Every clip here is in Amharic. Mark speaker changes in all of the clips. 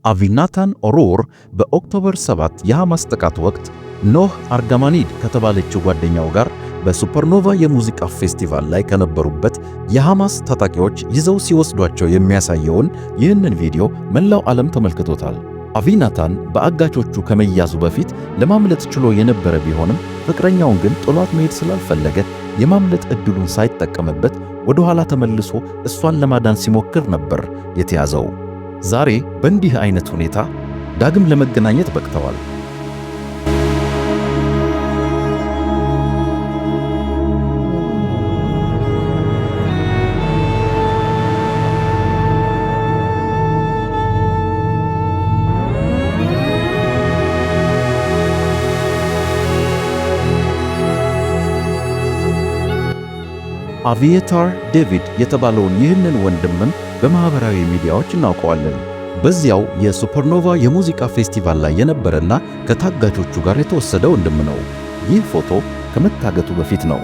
Speaker 1: አቪናታን ኦሮር በኦክቶበር 7 የሐማስ ጥቃት ወቅት ኖህ አርጋማኒድ ከተባለችው ጓደኛው ጋር በሱፐርኖቫ የሙዚቃ ፌስቲቫል ላይ ከነበሩበት የሐማስ ታጣቂዎች ይዘው ሲወስዷቸው የሚያሳየውን ይህንን ቪዲዮ መላው ዓለም ተመልክቶታል። አቪናታን በአጋቾቹ ከመያዙ በፊት ለማምለጥ ችሎ የነበረ ቢሆንም ፍቅረኛውን ግን ጥሏት መሄድ ስላልፈለገ የማምለጥ ዕድሉን ሳይጠቀምበት ወደ ኋላ ተመልሶ እሷን ለማዳን ሲሞክር ነበር የተያዘው። ዛሬ በእንዲህ አይነት ሁኔታ ዳግም ለመገናኘት በቅተዋል። አቪዬተር ዴቪድ የተባለውን ይህንን ወንድምም በማህበራዊ ሚዲያዎች እናውቀዋለን። በዚያው የሱፐርኖቫ የሙዚቃ ፌስቲቫል ላይ የነበረና ከታጋቾቹ ጋር የተወሰደ ወንድም ነው። ይህ ፎቶ ከመታገቱ በፊት ነው።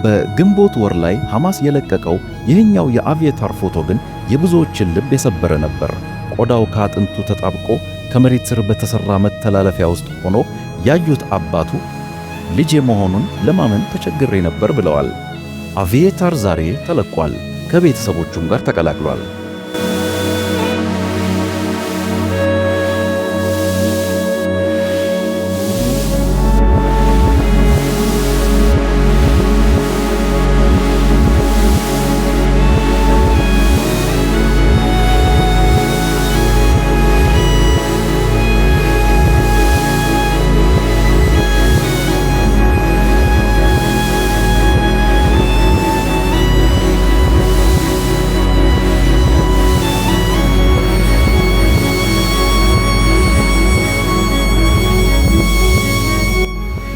Speaker 1: በግንቦት ወር ላይ ሐማስ የለቀቀው ይህኛው የአቪዬተር ፎቶ ግን የብዙዎችን ልብ የሰበረ ነበር። ቆዳው ከአጥንቱ ተጣብቆ ከመሬት ስር በተሰራ መተላለፊያ ውስጥ ሆኖ ያዩት አባቱ ልጄ መሆኑን ለማመን ተቸግሬ ነበር ብለዋል። አቪዬተር ዛሬ ተለቋል፣ ከቤተሰቦቹም ጋር ተቀላቅሏል።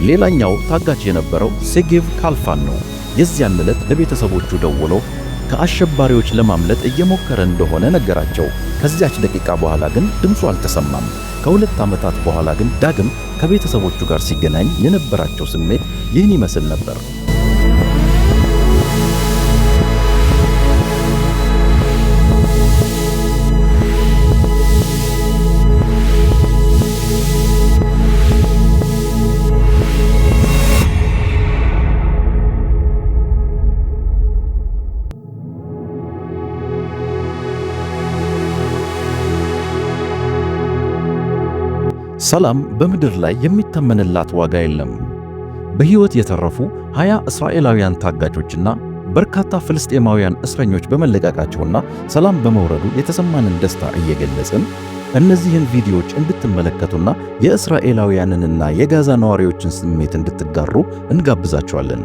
Speaker 1: ሌላኛው ታጋች የነበረው ሴጌቭ ካልፋን ነው። የዚያን ዕለት ለቤተሰቦቹ ደውሎ ከአሸባሪዎች ለማምለጥ እየሞከረ እንደሆነ ነገራቸው። ከዚያች ደቂቃ በኋላ ግን ድምፁ አልተሰማም። ከ2 ዓመታት በኋላ ግን ዳግም ከቤተሰቦቹ ጋር ሲገናኝ የነበራቸው ስሜት ይህን ይመስል ነበር። ሰላም በምድር ላይ የሚተመንላት ዋጋ የለም። በሕይወት የተረፉ 20 እስራኤላውያን ታጋቾችና በርካታ ፍልስጤማውያን እስረኞች በመለቀቃቸውና ሰላም በመውረዱ የተሰማንን ደስታ እየገለጽን እነዚህን ቪዲዮዎች እንድትመለከቱና የእስራኤላውያንንና የጋዛ ነዋሪዎችን ስሜት እንድትጋሩ እንጋብዛቸዋለን።